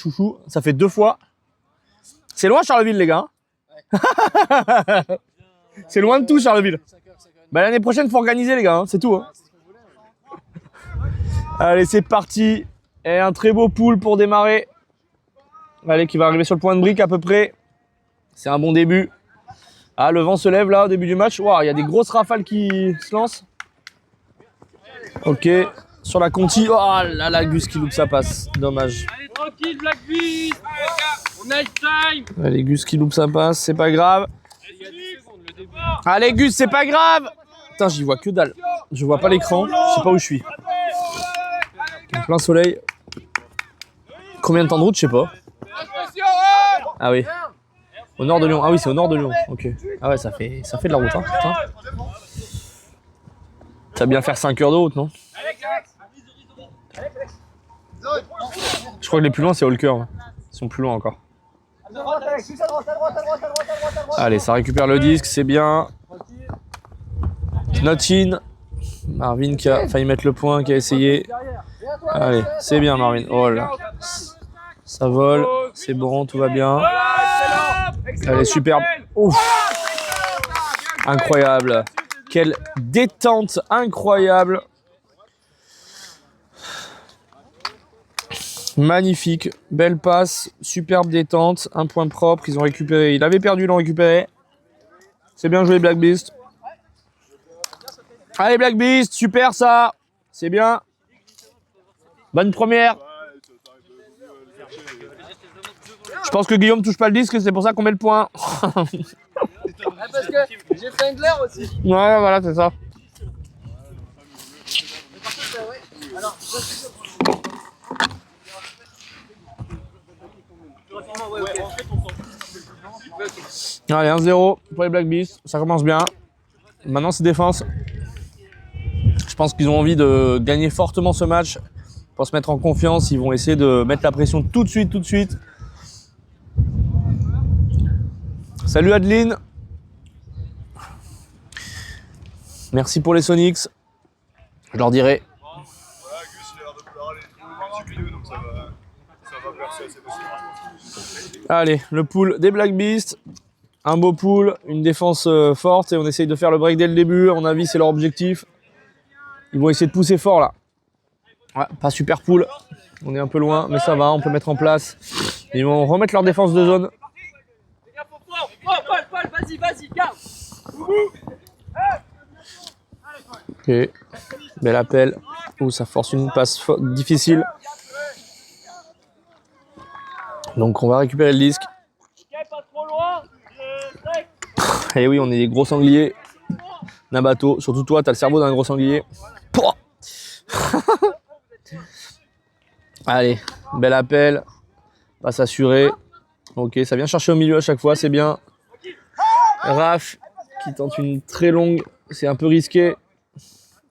chouchou. Ça fait 2 fois. C'est loin Charleville, les gars. C'est loin de tout, Charleville. Bah, l'année prochaine, faut organiser, les gars. Hein. C'est tout. Hein. Allez, c'est parti. Et un très beau pool pour démarrer. Allez, qui va arriver sur le point de brique à peu près. C'est un bon début. Ah, le vent se lève là au début du match. Waouh, il y a des grosses rafales qui se lancent. Ok, sur la conti. Oh là là, Gus qui loupe sa passe. Dommage. Allez, tranquille, Black Beast. On a time. Allez, Gus qui loupe sa passe, c'est pas grave. Allez, Gus, c'est pas grave. Putain, j'y vois que dalle. Je vois pas l'écran, je sais pas où je suis. En plein soleil. Combien de temps de route, je sais pas. Ah oui. Au nord de Lyon. Ah oui, c'est au nord de Lyon. Ok. Ah ouais, ça fait de la route, hein. Putain. Ça va bien faire 5 heures de route, non? Je crois que les plus loin, c'est Holker. Ils sont plus loin encore. Allez, ça récupère le disque, c'est bien. Knotin. Marvin qui a failli mettre le point, qui a essayé. Allez, c'est bien Marvin. Oh là. Ça vole, c'est bon, tout va bien. Allez, superbe. Ouf. Incroyable. Quelle détente incroyable. Magnifique. Belle passe. Superbe détente. Un point propre. Ils ont récupéré. Il avait perdu, ils l'ont récupéré. C'est bien joué, Black Beast. Allez, Black Beast. Super, ça. C'est bien. Bonne première. Je pense que Guillaume touche pas le disque, c'est pour ça qu'on met le point. Parce que j'ai fait un glaire aussi. Ouais, voilà, c'est ça. Allez, 1-0 pour les Black Beasts, ça commence bien. Maintenant, c'est défense. Je pense qu'ils ont envie de gagner fortement ce match pour se mettre en confiance. Ils vont essayer de mettre la pression tout de suite. Salut Adeline. Merci pour les Sonics. Je leur dirai. Voilà, Gus, il a l'air de vouloir aller du milieu, donc ça va percer assez facilement. Allez, le pool des Black Beasts. Un beau pool, une défense forte et on essaye de faire le break dès le début. À mon avis, c'est leur objectif. Ils vont essayer de pousser fort là. Ouais, pas super pool. On est un peu loin, mais ça va, on peut mettre en place. Ils vont remettre leur défense de zone. Paul, vas-y, garde. Ok, bel appel. Ouh, ça force une passe difficile. Donc on va récupérer le disque. Et oui, on est des gros sangliers. Nabato, surtout toi, t'as le cerveau d'un gros sanglier. Pouah. Allez, bel appel. Passe assurée. Ok, ça vient chercher au milieu à chaque fois, c'est bien. Raph qui tente une très longue. C'est un peu risqué.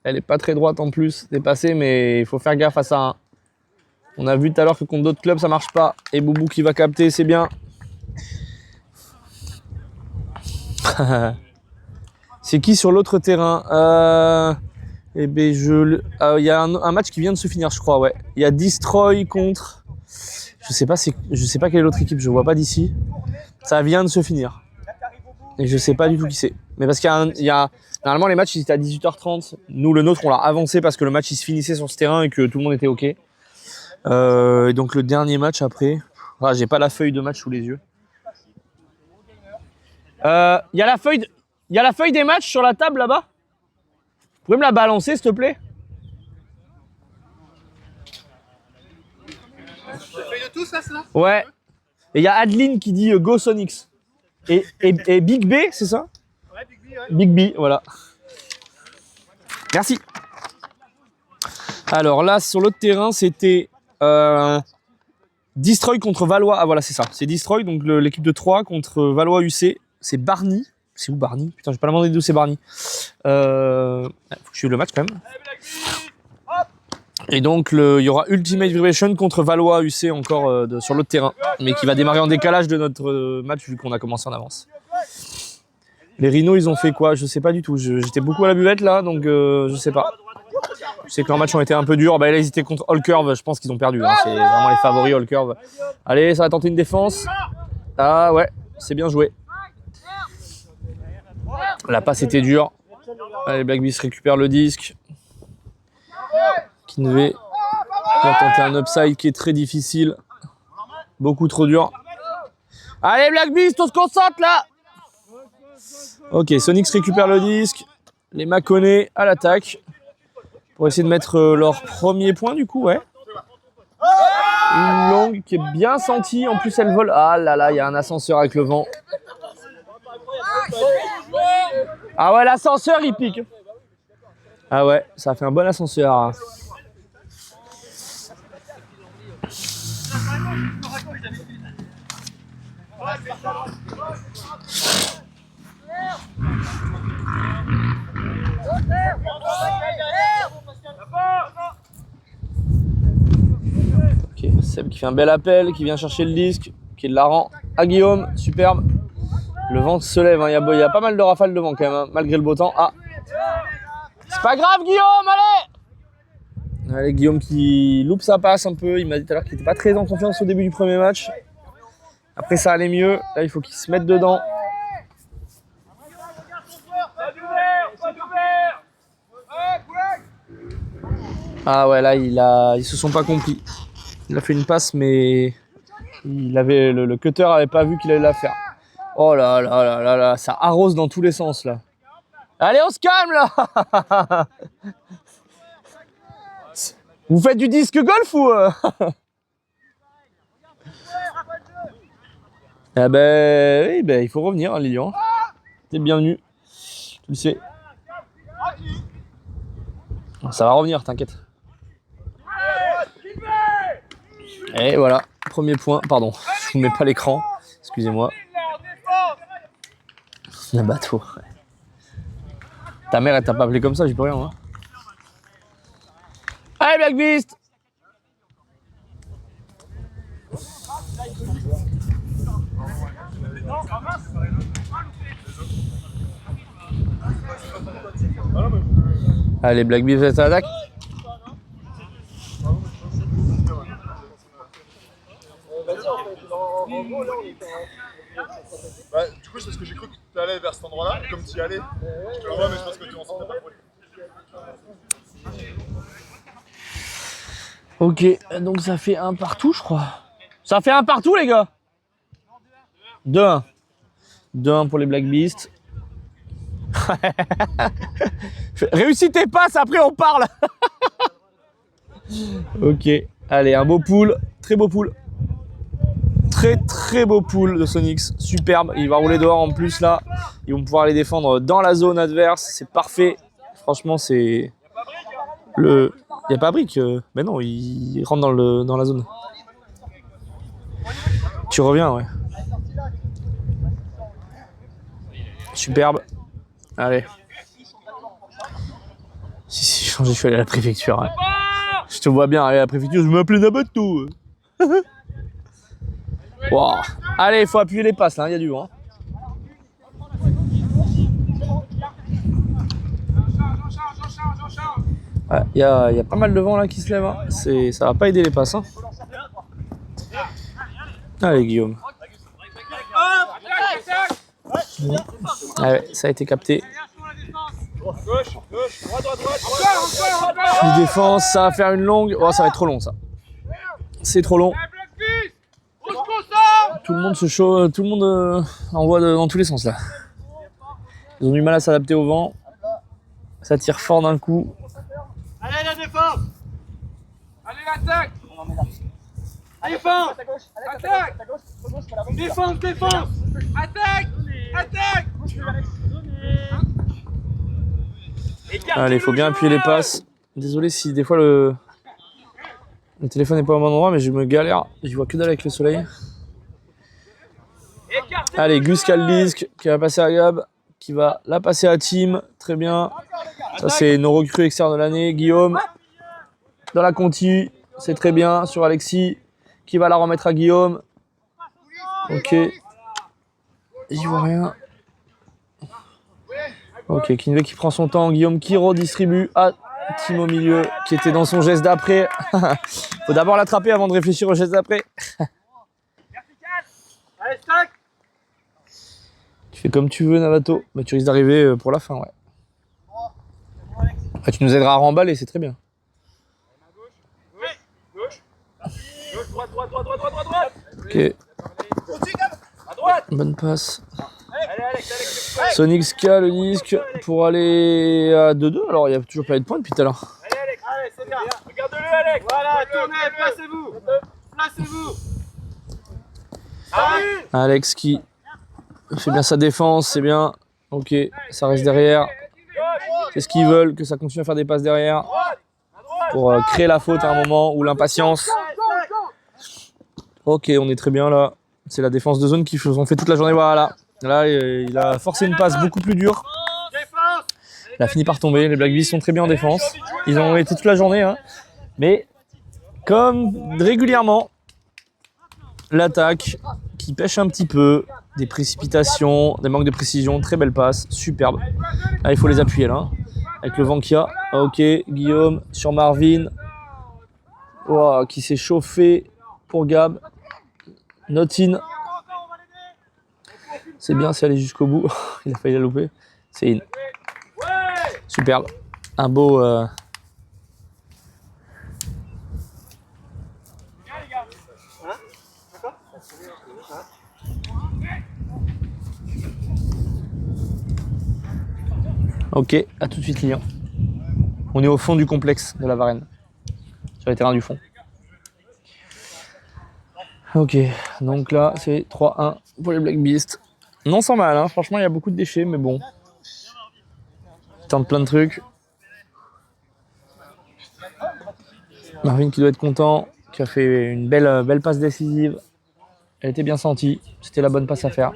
Elle est pas très droite en plus, dépassée, mais il faut faire gaffe à ça. Hein. On a vu tout à l'heure que contre d'autres clubs, ça marche pas. Et Boubou qui va capter, c'est bien. C'est qui sur l'autre terrain? Eh ben il y a un match qui vient de se finir, je crois, ouais. Il y a Destroy contre. Je sais pas quelle est l'autre équipe, je vois pas d'ici. Ça vient de se finir. Et je sais pas du tout qui c'est. Mais parce qu'il y a normalement les matchs ils étaient à 18h30. Nous le nôtre on l'a avancé parce que le match il se finissait sur ce terrain et que tout le monde était ok. Et donc le dernier match après. Ah, j'ai pas la feuille de match sous les yeux. Il y a la feuille des matchs sur la table là-bas. Vous pouvez me la balancer s'il te plaît? La feuille de tous, là, c'est là? Ouais. Et il y a Adeline qui dit Go Sonics. Et Big B, c'est ça? Ouais, Big B, ouais. Big B, voilà. Merci. Alors là, sur l'autre terrain, c'était Destroy contre Valois. Ah voilà, c'est ça. C'est Destroy, donc l'équipe de 3 contre Valois UC. C'est Barny. C'est où Barny? Putain, je vais pas demander d'où c'est Barny. Faut que je suive le match quand même. Et donc, il y aura Ultimate Vibration contre Valois UC encore sur l'autre terrain. Mais qui va démarrer en décalage de notre match vu qu'on a commencé en avance. Les Rhinos, ils ont fait quoi? Je sais pas du tout. J'étais beaucoup à la buvette là, donc je sais pas. Je sais que leurs matchs ont été un peu durs. Bah, là, ils étaient contre All Curve. Je pense qu'ils ont perdu. Hein. C'est vraiment les favoris All Curve. Allez, ça va tenter une défense. Ah ouais, c'est bien joué. La passe était dure. Allez, Black Beast récupère le disque. Kinvey va tenter un upside qui est très difficile. Beaucoup trop dur. Allez, Black Beast, on se concentre là. Ok, Sonics récupère le disque. Les Mâconnais à l'attaque. Pour essayer de mettre leur premier point du coup, ouais. Une longue qui est bien sentie. En plus, elle vole. Ah là là, il y a un ascenseur avec le vent. Ah ouais, l'ascenseur, il pique. Ah ouais, ça a fait un bon ascenseur. Ok, Seb qui fait un bel appel, qui vient chercher le disque, qui la rend à Guillaume, superbe. Le vent se lève, hein. Il y a pas mal de rafales de vent quand même, hein, malgré le beau temps. Ah, c'est pas grave Guillaume, allez. Allez, Guillaume qui loupe sa passe un peu, il m'a dit tout à l'heure qu'il n'était pas très en confiance au début du premier match. Après ça allait mieux, là il faut qu'il se mette dedans. Ah ouais, là ils se sont pas compris. Il a fait une passe mais il avait le cutter avait pas vu qu'il allait la faire. Oh là là là là là, ça arrose dans tous les sens là. Allez, on se calme là. Vous faites du disque golf ou Ah ben oui, ben il faut revenir, hein, Lilian. T'es bienvenu. Tu le sais. Ça va revenir, t'inquiète. Et voilà, premier point. Pardon, je ne mets pas l'écran. Excusez-moi. Un bateau. Ta mère, elle t'a pas appelé comme ça, j'y peux rien. Hein. Allez, Black Beast. Allez, Black Beast, ça attaque. Bah, du coup, c'est parce que j'ai cru que tu allais vers cet endroit-là, comme tu y allais. Je te le vois, mais c'est parce que tu en sentais pas trop. Ok, donc ça fait un partout, je crois. Ça fait un partout, les gars. 2-1. 2-1 pour les Black Beasts. Réussis tes passes, après on parle. Ok, allez, un beau pool, très beau pool. Très beau pool de Sonics, superbe. Il va rouler dehors en plus là. Ils vont pouvoir les défendre dans la zone adverse, c'est parfait. Franchement, c'est le. Il n'y a pas brique. Mais non, il rentre dans la zone. Tu reviens, ouais. Superbe. Allez. Si, je suis allé à la préfecture. Ouais. Je te vois bien aller à la préfecture, je m'appelais Nabato. Wow. Allez, il faut appuyer les passes là, il y a du vent. Il y a pas mal de vent là qui se lève. Hein. Ça va pas aider les passes. Hein. Allez, Guillaume. Ouais, ça a été capté. Une défense, ça va faire une longue. Oh, ça va être trop long ça. C'est trop long. Tout le monde se chauffe, tout le monde envoie dans tous les sens là. Ils ont du mal à s'adapter au vent. Ça tire fort d'un coup. Allez la défense. Allez l'attaque. Défense. Attaque. Défense, défense. Attaque. Attaque. Allez, il faut bien appuyer les passes. Désolé si des fois le téléphone n'est pas au bon endroit, mais je me galère. J'y vois que dalle avec le soleil. Allez, Gus qui a le disque, qui va passer à Gab, qui va la passer à Tim. Très bien. Ça, c'est nos recrues externes de l'année. Guillaume, dans la conti, c'est très bien. Sur Alexis, qui va la remettre à Guillaume. Ok. J'y vois rien. Ok, Kinvey qui prend son temps. Guillaume qui redistribue à Kim au milieu qui était dans son geste d'après. Faut d'abord l'attraper avant de réfléchir au geste d'après. Allez, stack. Tu fais comme tu veux, Navato. Mais tu risques d'arriver pour la fin, ouais. Ah, tu nous aideras à remballer, c'est très bien. Gauche, droite, droite, droite, droite, droite, droite. Ok, À droite. bonne passe. Allez, Alex. Sonic qui a le disque pour aller à 2-2. Alors, il n'y a toujours pas eu de points depuis tout à l'heure. Allez, Alex. Allez, c'est bien. Regarde-le, Alex. Voilà, tournez, placez-vous. Placez-vous. Allez. Alex qui fait bien sa défense, c'est bien. Ok, ça reste derrière. C'est ce qu'ils veulent, que ça continue à faire des passes derrière pour créer la faute à un moment ou l'impatience. Ok, on est très bien là. C'est la défense de zone qui ont fait toute la journée. Voilà. Là, il a forcé une passe beaucoup plus dure. Il a fini par tomber. Les Black Beasts sont très bien en défense. Ils ont été toute la journée. Hein. Mais comme régulièrement, l'attaque qui pêche un petit peu. Des précipitations, des manques de précision. Très belle passe. Superbe. Là, il faut les appuyer là. Avec le vent qu'il y a. Ok, Guillaume sur Marvin. Wow, qui s'est chauffé pour Gab. Not in. C'est bien, c'est allé jusqu'au bout. Il a failli la louper. C'est in. Superbe. Un beau... Ok, à tout de suite Lilian. On est au fond du complexe de la Varenne. Sur les terrains du fond. Ok, donc là c'est 3-1 pour les Black Beasts. Non sans mal, hein. Franchement il y a beaucoup de déchets, mais bon. Ils tentent plein de trucs. Marvin qui doit être content, qui a fait une belle passe décisive. Elle était bien sentie, c'était la bonne passe à faire.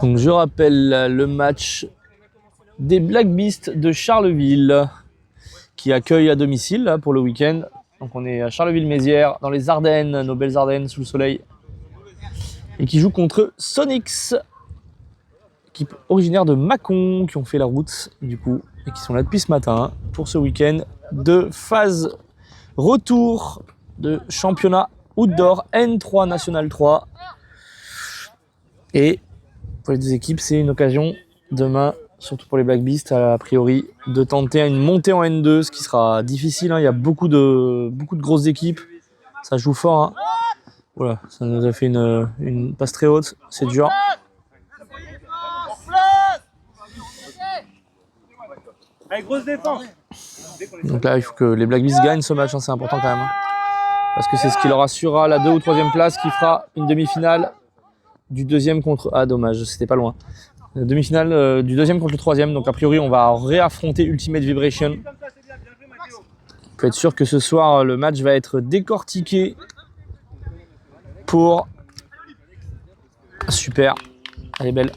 Donc je rappelle le match des Black Beasts de Charleville qui accueille à domicile là, pour le week-end. Donc on est à Charleville-Mézières, dans les Ardennes, nos belles Ardennes sous le soleil. Et qui joue contre Sonics, équipe originaire de Mâcon, qui ont fait la route du coup et qui sont là depuis ce matin pour ce week-end de phase retour de championnat outdoor N3 National 3. Et pour les deux équipes, c'est une occasion demain, surtout pour les Black Beasts, a priori, de tenter une montée en N2, ce qui sera difficile. Hein. Il y a beaucoup de grosses équipes. Ça joue fort. Hein. Voilà, ça nous a fait une passe très haute. C'est dur. Allez, grosse défense. Donc là, il faut que les Black Beasts gagnent ce match. Hein. C'est important quand même. Hein. Parce que c'est ce qui leur assurera la 2 ou 3e place qui fera une demi-finale du deuxième contre... Ah dommage, c'était pas loin. La demi-finale du deuxième contre le troisième. Donc a priori, on va réaffronter Ultimate Vibration. On peut être sûr que ce soir, le match va être décortiqué pour... Super, elle est belle.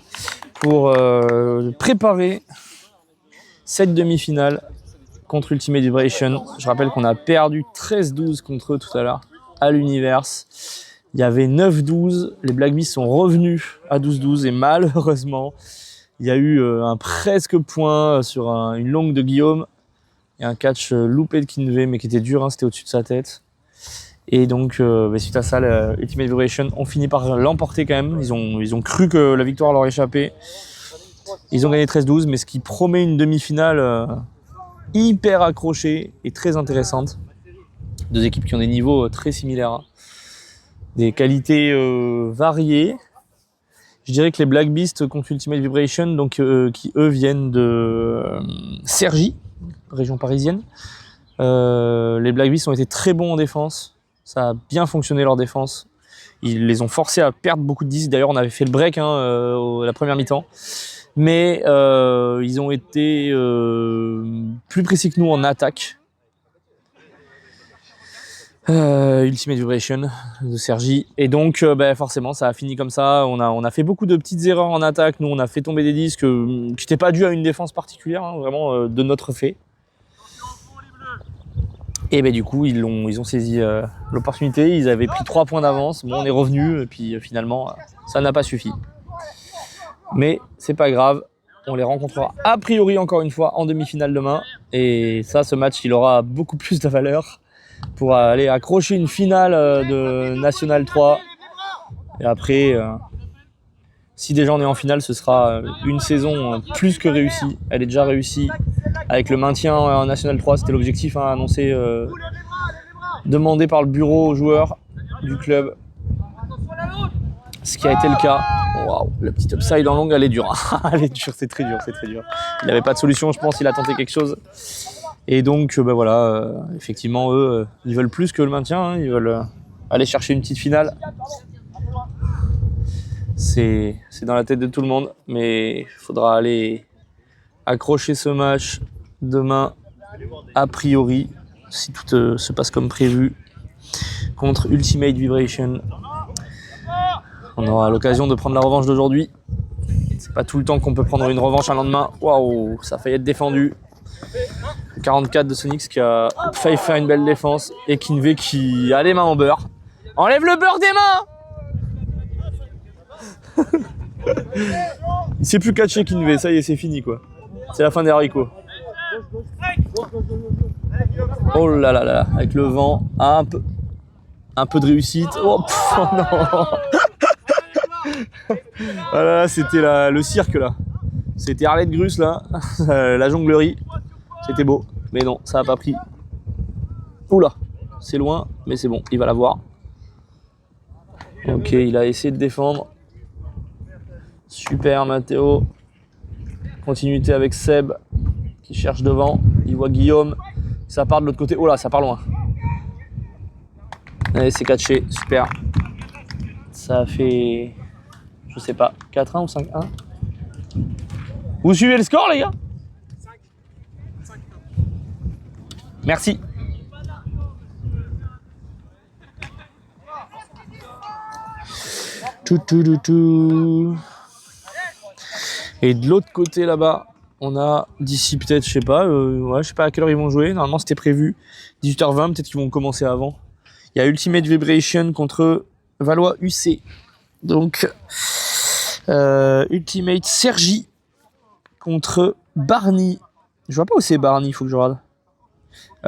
Pour préparer cette demi-finale contre Ultimate Vibration. Je rappelle qu'on a perdu 13-12 contre eux tout à l'heure à l'Universe. Il y avait 9-12, les Black Beasts sont revenus à 12-12 et malheureusement, il y a eu un presque point sur une longue de Guillaume et un catch loupé de Kinvey mais qui était dur, hein, c'était au-dessus de sa tête. Et donc, suite à ça, Ultimate Vibration ont fini par l'emporter quand même. Ils ont cru que la victoire leur échappait. Ils ont gagné 13-12, mais ce qui promet une demi-finale hyper accrochée et très intéressante. Deux équipes qui ont des niveaux très similaires. Hein. Des qualités variées. Je dirais que les Black Beasts contre Ultimate Vibration, donc, qui eux viennent de Cergy, région parisienne. Les Black Beasts ont été très bons en défense. Ça a bien fonctionné leur défense. Ils les ont forcés à perdre beaucoup de disques. D'ailleurs, on avait fait le break la première mi-temps. Mais ils ont été plus précis que nous en attaque. Ultimate Vibration de Cergy. Et donc, forcément, ça a fini comme ça. On a fait beaucoup de petites erreurs en attaque. Nous, on a fait tomber des disques qui n'étaient pas dus à une défense particulière, hein, vraiment de notre fait. Et ben du coup, ils ont saisi l'opportunité. Ils avaient pris 3 points d'avance. Bon, on est revenu et puis finalement, ça n'a pas suffi. Mais c'est pas grave. On les rencontrera a priori encore une fois en demi-finale demain. Et ça, ce match, il aura beaucoup plus de valeur pour aller accrocher une finale de National 3. Et après, si déjà on est en finale, ce sera une saison plus que réussie. Elle est déjà réussie avec le maintien en National 3. C'était l'objectif annoncé, demandé par le bureau aux joueurs du club. Ce qui a été le cas. Waouh, la petite upside en longue, elle est dure. Elle est dure, c'est très dur, c'est très dur. Il n'avait pas de solution, je pense, il a tenté quelque chose. Et donc, ben voilà, effectivement, eux, ils veulent plus que le maintien. Hein, ils veulent aller chercher une petite finale. C'est dans la tête de tout le monde, mais il faudra aller accrocher ce match demain, a priori, si tout se passe comme prévu, contre Ultimate Vibration. On aura l'occasion de prendre la revanche d'aujourd'hui. C'est pas tout le temps qu'on peut prendre une revanche un lendemain. Waouh, ça a failli être défendu. 44 de Sonix qui a failli faire une belle défense. Et Kinvey qui a les mains en beurre. Enlève le beurre des mains. Il sait plus catcher Kinvey, ça y est, c'est fini quoi. C'est la fin des haricots. Oh là là là, avec le vent, un peu de réussite. Oh, oh non. Voilà, c'était le cirque là. C'était Arlette Grus là, la jonglerie. C'était beau, mais non, ça n'a pas pris. Oula, c'est loin, mais c'est bon, il va l'avoir. Ok, il a essayé de défendre. Super Matteo. Continuité avec Seb qui cherche devant. Il voit Guillaume. Ça part de l'autre côté. Oh là, ça part loin. Allez, c'est catché, super. Ça a fait, je sais pas, 4-1 ou 5-1. Vous suivez le score, les gars? 5. Merci. Tout. Et de l'autre côté là-bas, on a d'ici peut-être, je sais pas à quelle heure ils vont jouer. Normalement, c'était prévu 18h20, peut-être qu'ils vont commencer avant. Il y a Ultimate Vibration contre Valois UC. Donc, Ultimate Sergi contre Barny. Je vois pas où c'est Barny, il faut que je regarde.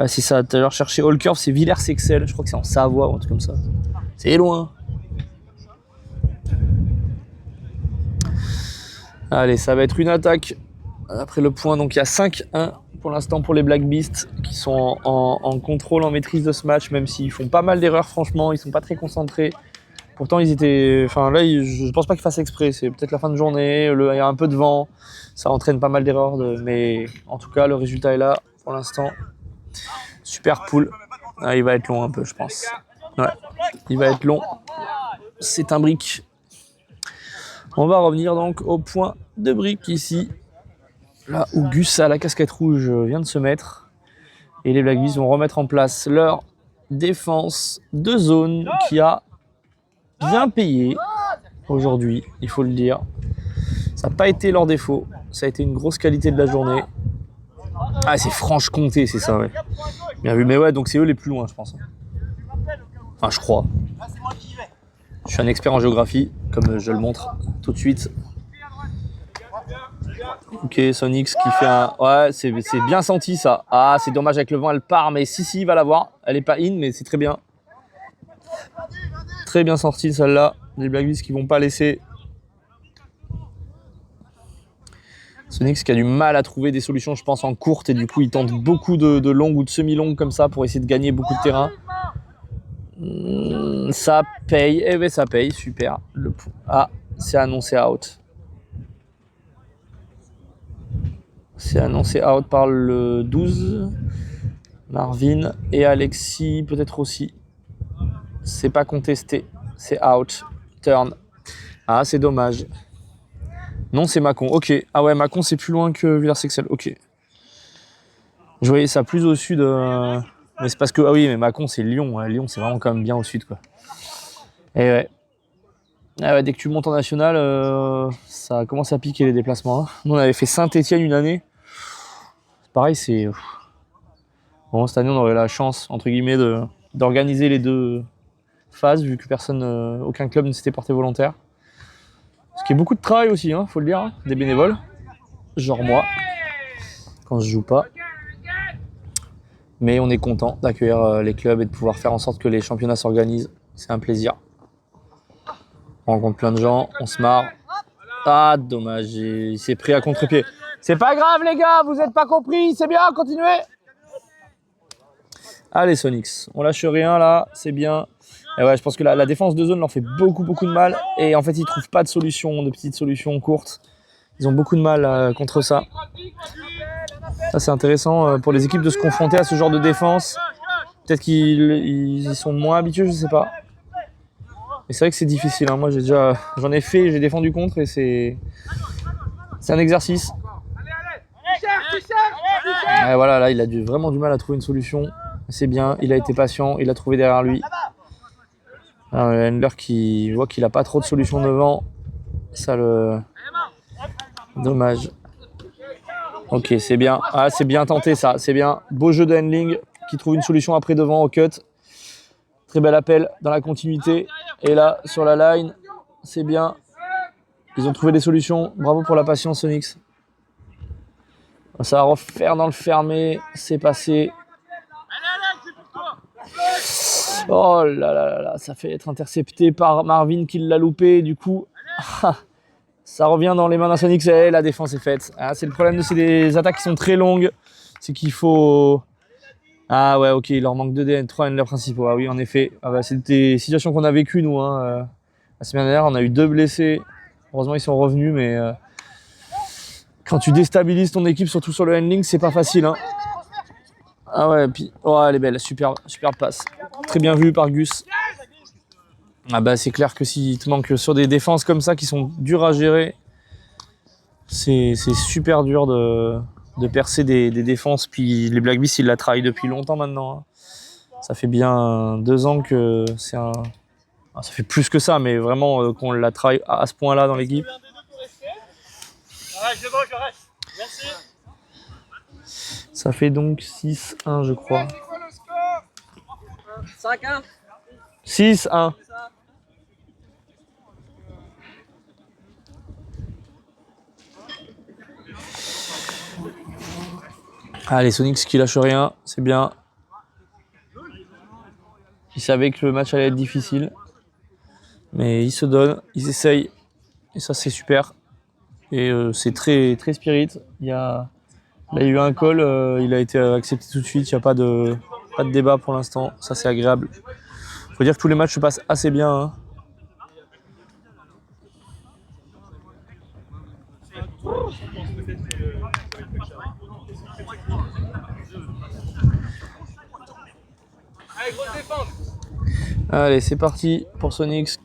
C'est ça, tout à l'heure chercher All Curve, c'est Villers-Sexel. Je crois que c'est en Savoie ou un truc comme ça. C'est loin. Allez, ça va être une attaque. Après le point, donc il y a 5-1 pour l'instant pour les Black Beasts qui sont en contrôle, en maîtrise de ce match, même s'ils font pas mal d'erreurs franchement, ils sont pas très concentrés. Pourtant ils étaient, enfin là je pense pas qu'ils fassent exprès, c'est peut-être la fin de journée, il y a un peu de vent, ça entraîne pas mal d'erreurs, mais en tout cas le résultat est là pour l'instant. Super pool. Ah, il va être long un peu je pense. Ouais, il va être long. C'est un brick. On va revenir donc au point de brick ici. Là où Gus à la casquette rouge vient de se mettre. Et les Black Beasts vont remettre en place leur défense de zone qui a bien payé aujourd'hui, il faut le dire. Ça n'a pas été leur défaut. Ça a été une grosse qualité de la journée. Ah, c'est Franche-Comté, c'est ça, ouais. Bien vu, mais ouais, donc c'est eux les plus loin, je pense. Enfin, je crois. Je suis un expert en géographie, comme je le montre tout de suite. Ok, Sonix qui fait un... Ouais, c'est bien senti ça. Ah, c'est dommage avec le vent, elle part, mais si, il va l'avoir. Elle est pas in, mais c'est très bien. Très bien sorti celle-là. Les Black Beasts qui vont pas laisser. Sonix qui a du mal à trouver des solutions, je pense, en courte, et du coup, il tente beaucoup de longues ou de semi-longues comme ça pour essayer de gagner beaucoup de terrain. Ça paye, eh ben ça paye, super. Ah, c'est annoncé out. C'est annoncé out par le 12. Marvin et Alexis peut-être aussi. C'est pas contesté. C'est out. Turn. Ah, c'est dommage. Non, c'est Mâcon. Ok. Ah ouais, Mâcon, c'est plus loin que Villers-Sexel. Ok. Je voyais ça plus au sud. Mais c'est parce que... Ah oui, mais Mâcon, c'est Lyon. Lyon, c'est vraiment quand même bien au sud, quoi. Et ouais. Ah ouais, dès que tu montes en national, ça commence à piquer les déplacements. Hein. Nous, on avait fait Saint-Étienne une année. Pareil, c'est Bon, cette année, on aurait la chance, entre guillemets, d'organiser les deux phases, vu que aucun club ne s'était porté volontaire. Ce qui est beaucoup de travail aussi, hein, faut le dire, hein, des bénévoles. Genre moi, quand je joue pas. Mais on est content d'accueillir les clubs et de pouvoir faire en sorte que les championnats s'organisent. C'est un plaisir. On rencontre plein de gens, on se marre. Ah, dommage, il s'est pris à contre-pied. C'est pas grave les gars, vous n'êtes pas compris, c'est bien, continuez. Allez Sonics, on lâche rien là, c'est bien. Et ouais, je pense que la défense de zone leur fait beaucoup de mal. Et en fait, ils trouvent pas de petites solutions courtes. Ils ont beaucoup de mal contre ça. Ça, c'est intéressant pour les équipes de se confronter à ce genre de défense. Peut-être qu'ils sont moins habitués, je sais pas. Mais c'est vrai que c'est difficile. Hein. Moi, j'en ai fait, j'ai défendu contre et c'est un exercice. Et voilà, là, il a vraiment du mal à trouver une solution. C'est bien, il a été patient, il a trouvé derrière lui. Alors, le handler qui voit qu'il n'a pas trop de solutions devant. Ça le... Dommage. Ok, c'est bien. Ah, c'est bien tenté ça, c'est bien. Beau jeu de handling qui trouve une solution après devant au cut. Très bel appel dans la continuité. Et là, sur la line, c'est bien. Ils ont trouvé des solutions. Bravo pour la patience, Sonics. Ça va refaire dans le fermé. C'est passé. Oh là là là là, ça fait être intercepté par Marvin qui l'a loupé. Du coup, ça revient dans les mains d'un Sonics et la défense est faite. Ah, c'est le problème de ces attaques qui sont très longues. C'est qu'il faut... Ah ouais, ok, il leur manque 3 handlers principaux. Ah oui, en effet. Ah bah, c'est des situations qu'on a vécues, nous. Hein. La semaine dernière, on a eu 2 blessés. Heureusement, ils sont revenus, mais... Quand tu déstabilises ton équipe, surtout sur le handling, c'est pas facile. Hein. Ah ouais, puis... Oh, elle est belle, super passe. Très bien vu par Gus. Ah bah, c'est clair que s'il te manque sur des défenses comme ça, qui sont dures à gérer, c'est super dur de percer des défenses. Puis les Black Beasts, ils la travaillent depuis longtemps maintenant. Hein. Ça fait bien 2 ans que c'est un... Ah, ça fait plus que ça, mais vraiment qu'on la travaille à ce point-là dans l'équipe. Je reste. Merci. Ça fait donc 6-1, je crois. 5-1. 6-1. Allez, Sonics qui lâche rien, c'est bien. Ils savaient que le match allait être difficile. Mais ils se donnent, ils essayent. Et ça, c'est super. Et c'est très spirit. Il y a eu un call, il a été accepté tout de suite. Il n'y a pas de débat pour l'instant. Ça, c'est agréable. Il faut dire que tous les matchs se passent assez bien. Hein. Allez, c'est parti pour Sonics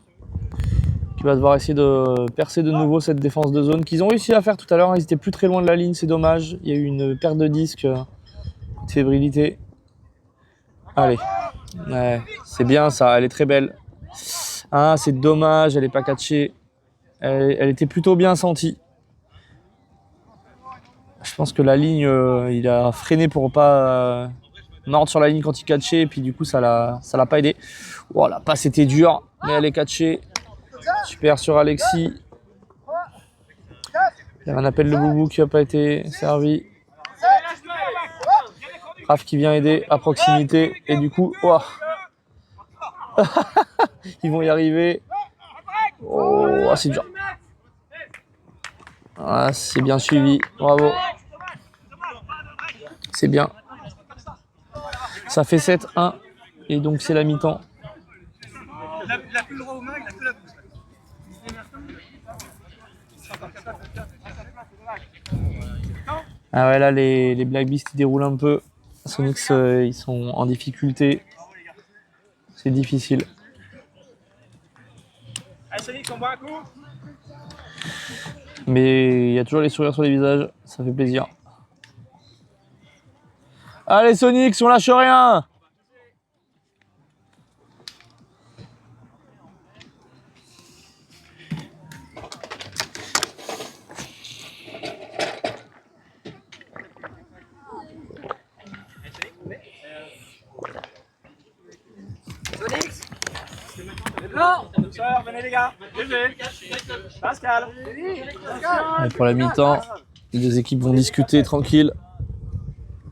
qui va devoir essayer de percer de nouveau cette défense de zone qu'ils ont réussi à faire tout à l'heure. Ils étaient plus très loin de la ligne, c'est dommage. Il y a eu une perte de disque, de fébrilité. Allez, ouais, c'est bien ça, elle est très belle. Ah, c'est dommage, elle n'est pas catchée. Elle était plutôt bien sentie. Je pense que la ligne, il a freiné pour pas mordre sur la ligne quand il catchait, et puis du coup ça l'a pas aidé. Oh, la passe était dure, mais elle est catchée. Super sur Alexis. Il y a un appel de Boubou qui n'a pas été servi. Raph qui vient aider à proximité, et du coup, oh. Ils vont y arriver. Oh, c'est dur. Ah, c'est bien suivi, bravo. C'est bien. Ça fait 7-1 et donc c'est la mi-temps. Il a plus le droit aux mains, il a que la bouche. Ah ouais, là les Black Beasts ils déroulent un peu. Sonics ils sont en difficulté. C'est difficile. Allez Sonic, on boit un coup. Mais il y a toujours les sourires sur les visages, ça fait plaisir. Allez Sonics, on lâche rien! Sœur, venez les gars. GG. Pascal. Et pour la mi-temps, les deux équipes vont discuter tranquille,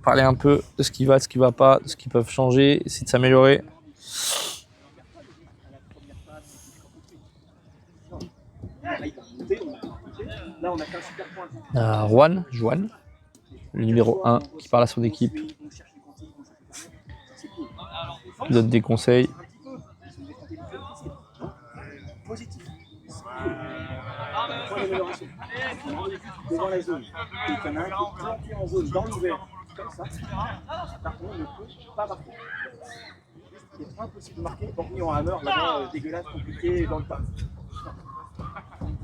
parler un peu de ce qui va, de ce qui va pas, de ce qu'ils peuvent changer, essayer de s'améliorer. Juan, le numéro 1, qui parle à son équipe, qui donne des conseils. Devant la zone. Il y en a un qui est planté en zone dans l'ouvert, comme ça. Par contre, on ne peut pas marquer. C'est impossible de marquer. Donc, mis en hammer, là-bas, dégueulasse, compliqué, dans le tas.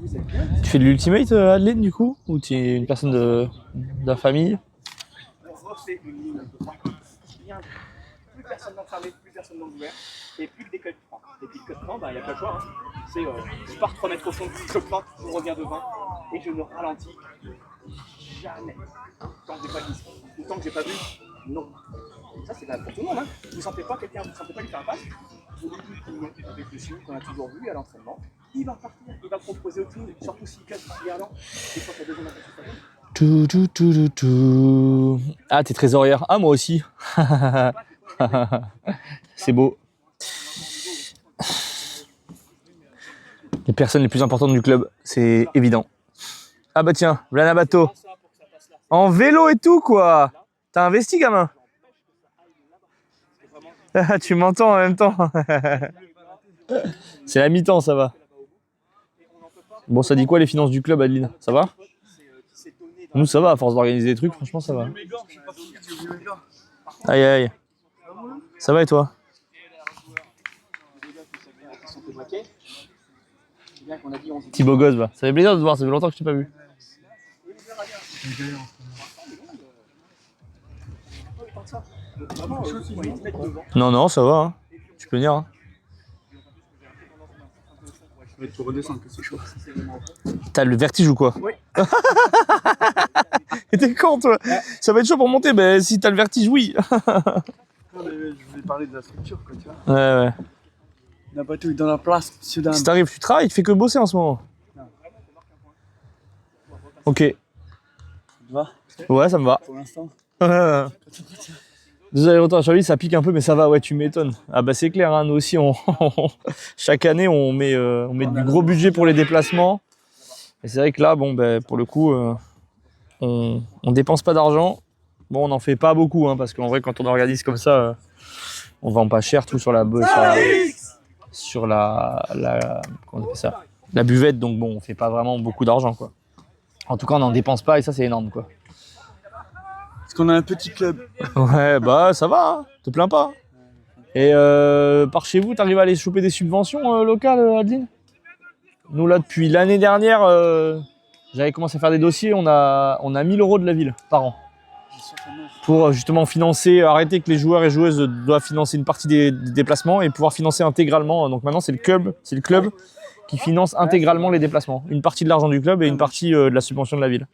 Vous êtes bien. Tu fais de l'ultimate, Adeline, du coup? Ou tu es une personne de la famille? On refait une ligne de 3. Bien. Plus personne d'entravé, plus personne dans l'ouvert. Et plus que des cuts de 3. Et puis, le cut de 30, il n'y a pas le choix. Hein. C'est je pars 3 mètres au fond, je plante, je reviens devant. Et je ne ralentis jamais. Tant que j'ai pas glissé. Ou tant que j'ai pas vu, non. Ça, c'est valable pour tout le monde. Hein. Vous ne sentez pas quelqu'un, vous ne sentez pas lui faire un passe. Vous lui dites avec le chien qu'on a toujours vu à l'entraînement. Il va partir, il va proposer au clown, surtout s'il casse regardant. Et quand la deuxième Tout. Ah, t'es trésorière. Ah, moi aussi. C'est beau. Les personnes les plus importantes du club, c'est évident. Ah bah tiens, Vlana Bateau. En vélo et tout, quoi. T'as investi, gamin? Tu m'entends en même temps. C'est la mi-temps, ça va. Bon, ça dit quoi les finances du club, Adeline? Ça va? Nous, ça va, à force d'organiser des trucs, franchement, ça va. Aïe, aïe. Ça va et toi? Petit beau gosse, bah. Ça fait plaisir de te voir, ça fait longtemps que je t'ai pas vu. Non, ça va. Hein. Tu peux venir. Hein. Je vais te redescendre, que c'est chaud. T'as le vertige ou quoi? Oui. T'es con, toi. Ça va être chaud pour monter, mais si t'as le vertige, oui. Non, mais je voulais parler de la structure, quoi, tu vois. Ouais. La bateau est dans la place, monsieur dame. Si t'arrives, tu travailles, tu fais que bosser en ce moment. Ok. Ça te va Ouais, ça me va. pour l'instant? Désolé, retour à Charlie, ça pique un peu, mais ça va, ouais, tu m'étonnes. Ah bah c'est clair, hein, nous aussi, chaque année, on met du gros budget pour les déplacements. Et c'est vrai que là, bon, bah, pour le coup, on dépense pas d'argent. Bon, on n'en fait pas beaucoup, hein, parce qu'en vrai, quand on organise comme ça, on vend pas cher tout sur la comment on appelle ça, la buvette. Donc bon, on fait pas vraiment beaucoup d'argent, quoi. En tout cas, on n'en dépense pas et ça, c'est énorme, quoi. Parce qu'on a un petit club. Ouais, bah ça va, hein, te plains pas. Et par chez vous, t'arrives à aller choper des subventions locales, Adeline? Nous, là, depuis l'année dernière, j'avais commencé à faire des dossiers. On a 1000 € de la ville par an. Pour justement financer, arrêter que les joueurs et joueuses doivent financer une partie des déplacements et pouvoir financer intégralement. Donc maintenant, c'est le club qui finance intégralement les déplacements. Une partie de l'argent du club et une partie de la subvention de la ville.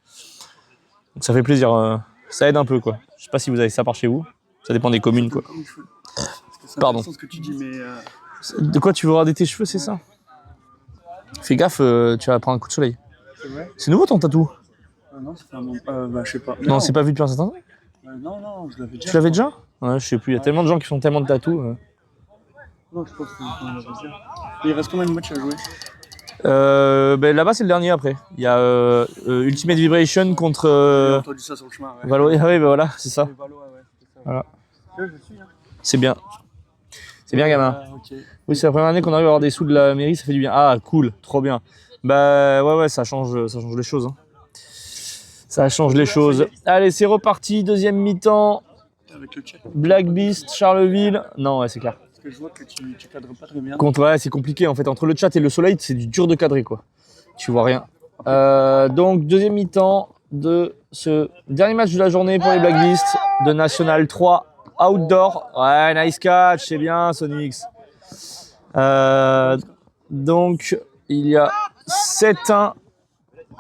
Donc ça fait plaisir. Ça aide un peu, quoi. Je sais pas si vous avez ça par chez vous. Ça dépend des communes, quoi. Pardon. Ce que tu dis, mais De quoi tu veux rader tes cheveux, c'est ça? Fais gaffe, tu vas prendre un coup de soleil. c'est vrai. C'est nouveau ton tatou? Non, c'est pas bon. Bah, je sais pas. Non, c'est pas vu depuis un certain temps. Non, je l'avais déjà. Tu l'avais déjà? Ouais, je sais plus. Il y a tellement de gens qui font tellement de tatous. Non, je pense que je l'avais déjà. Et il reste combien de matchs à jouer? Ben, là-bas, c'est le dernier après. Il y a Ultimate Vibration contre. J'ai entendu ça sur le chemin. Ouais. Valo. Ah oui, ben voilà, c'est ça. Et Valo, ouais, c'est ça. Voilà. Ouais, je suis, hein. C'est bien. C'est bien, gamin. Ok. Oui, c'est la première année qu'on arrive à avoir des sous de la mairie, ça fait du bien. Ah, cool, trop bien. Bah ouais, ça change les choses. Hein. Ça change les choses. Allez, c'est reparti, deuxième mi-temps. Avec le chat. Black Beast, Charleville. Non, ouais, c'est clair. Parce que je vois que tu cadres pas très bien. Ouais, c'est compliqué en fait. Entre le chat et le soleil, c'est du dur de cadrer, quoi. Tu vois rien. Donc, deuxième mi-temps de ce dernier match de la journée pour les Black Beasts de National 3 Outdoor. Ouais, nice catch, c'est bien, Sonix. Donc, il y a 7-1.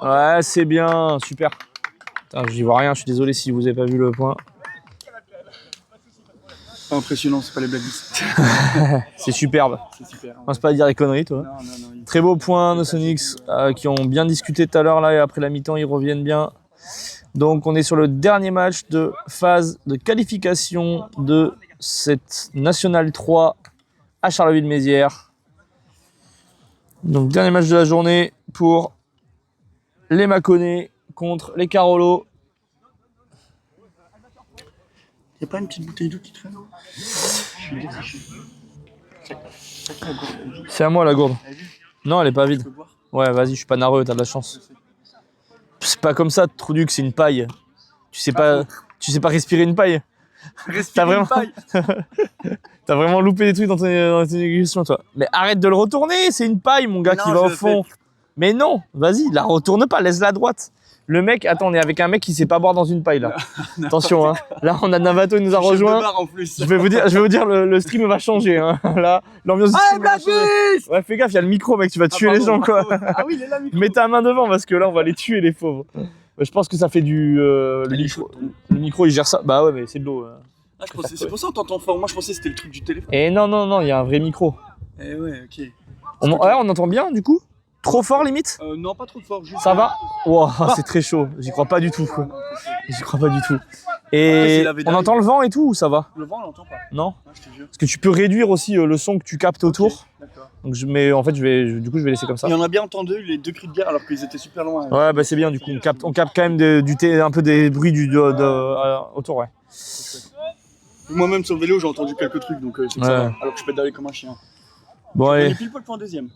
Ouais, c'est bien, super. J'y vois rien, je suis désolé si vous n'avez pas vu le point. pas impressionnant, c'est pas les Blackbeast. C'est superbe. C'est super. On va pas dire des conneries, toi. Non. Très beau point de Sonics qui ont bien discuté tout à l'heure là et après la mi-temps ils reviennent bien. Donc on est sur le dernier match de phase de qualification de cette Nationale 3 à Charleville-Mézières. Donc dernier match de la journée pour les Mâconnais contre les Carolos. Y'a pas une petite bouteille d'eau qui traîne? C'est à moi la gourde. Non, elle est pas vide. Ouais, vas-y, je suis pas narreux, t'as de la chance. C'est pas comme ça, Trouduc, c'est une paille. Tu sais pas respirer une paille. T'as vraiment... T'as vraiment loupé des trucs dans tes négociations, toi. Mais arrête de le retourner, c'est une paille, mon gars, qui va au fond. Mais non, vas-y, la retourne pas, laisse-la à droite. Le mec, attends, on est avec un mec qui sait pas boire dans une paille, là. Attention, hein. Là, on a Navato, il nous a rejoint. Je vais vous dire, le stream va changer, hein. Là, l'ambiance du stream va changer. Ouais, fais gaffe, il y a le micro, mec, tu vas tuer les gens, quoi. Ah oui, il est là, le micro. Mets ta main devant, parce que là, on va les tuer, les pauvres. Je pense que ça fait du... le micro, il gère ça. Bah ouais, mais c'est de l'eau. Ah, c'est pour ça qu'on t'entend fort. Moi, je pensais que c'était le truc du téléphone. Et non, il y a un vrai micro. Eh ouais, ok. Ouais, on entend bien, du coup? Trop fort, limite? Non, pas trop fort. Juste Ça va? Wow, c'est très chaud. J'y crois pas du tout. J'y crois pas du tout. Et on entend le vent et tout ou ça va? Le vent, on l'entend pas. Non? Ah, je te jure. Parce que tu peux réduire aussi le son que tu captes autour. D'accord. Donc mais en fait, je vais laisser comme ça. Et on a bien entendu les deux cris de guerre alors qu'ils étaient super loin. Ouais, bah c'est bien. Du coup, on capte quand même un peu des bruits autour, ouais. Moi-même sur le vélo, j'ai entendu quelques trucs, donc c'est que ça va. Alors que je pédalais comme un chien. Bon, On allez. est pile poil pour un deuxième.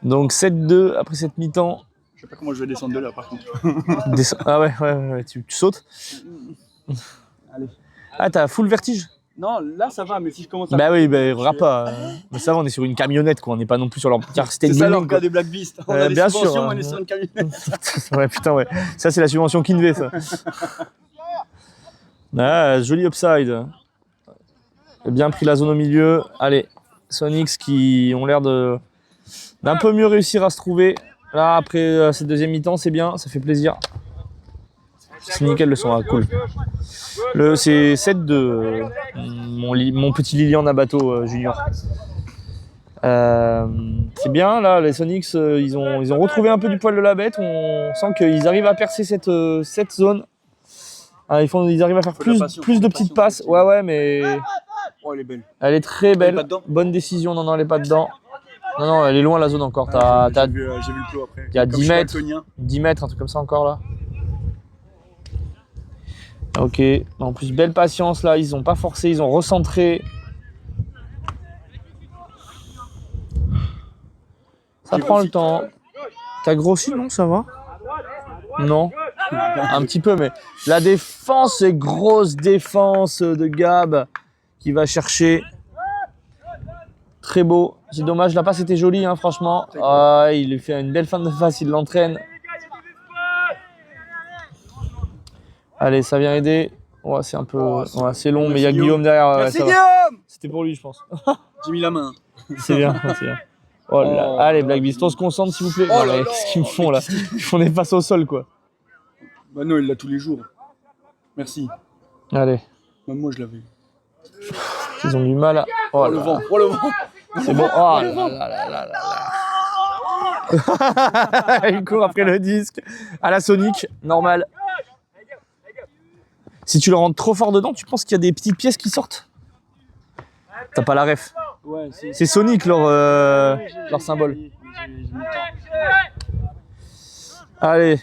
Donc 7-2 après cette mi-temps. Je sais pas comment je vais descendre de là, par contre. Ah ouais, tu sautes. Allez. Ah, t'as full vertige? Non, là ça va, mais si je commence à... Bah oui, bah rap pas. Mais ça va, on est sur une camionnette, quoi. On n'est pas non plus sur leur C'est ça leur cas des Blackbeast. On a des bien subventions, sûr, on est sur une camionnette. Ouais, putain, ouais. Ça, c'est la subvention Kinvey, ça. Ah, joli upside. Bien pris la zone au milieu. Allez, Sonics qui ont l'air d'un peu mieux réussir à se trouver. Là, après cette deuxième mi-temps, c'est bien, ça fait plaisir. C'est nickel le son, ah, cool. C'est 7-2, mon petit Lilian Nabato Junior. C'est bien, là, les Sonics, ils ont retrouvé un peu du poil de la bête. On sent qu'ils arrivent à percer cette zone. Ah, ils arrivent à faire plus de petites passes. Ouais, mais... Oh, elle est belle. Elle est très belle. Bonne décision, non, elle est pas dedans. Non, elle est loin la zone encore. J'ai vu le plot après. Il y a 10 mètres, un truc comme ça encore là. Ok, en plus belle patience là, ils ont pas forcé, ils ont recentré. Ça prend le temps. T'as grossi, non? Ça va? Non? Un petit peu, mais la défense est grosse défense de Gab qui va chercher. Très beau. C'est dommage, la passe était jolie, hein, franchement. Ah, il lui fait une belle fin de face, il l'entraîne. Allez, ça vient aider. Ouais, c'est un peu... Ouais, c'est long, mais il y a Guillaume derrière. Merci Guillaume. C'était pour lui, je pense. J'ai mis la main. C'est bien, c'est bien. Oh là. Allez, Blackbeast, on se concentre, s'il vous plaît. Oh non, mais qu'est-ce qu'ils me font, là? Ils font des passes au sol, quoi. Bah non, il l'a tous les jours. Merci. Allez. Même moi, je l'avais. Ils ont du mal à... Oh, le vent. Oh, le vent. C'est bon. Oh là. Il court après le disque. À la Sonic, normal. Si tu le rentres trop fort dedans, tu penses qu'il y a des petites pièces qui sortent? T'as pas la ref. Ouais, c'est Sonic leur symbole. Allez.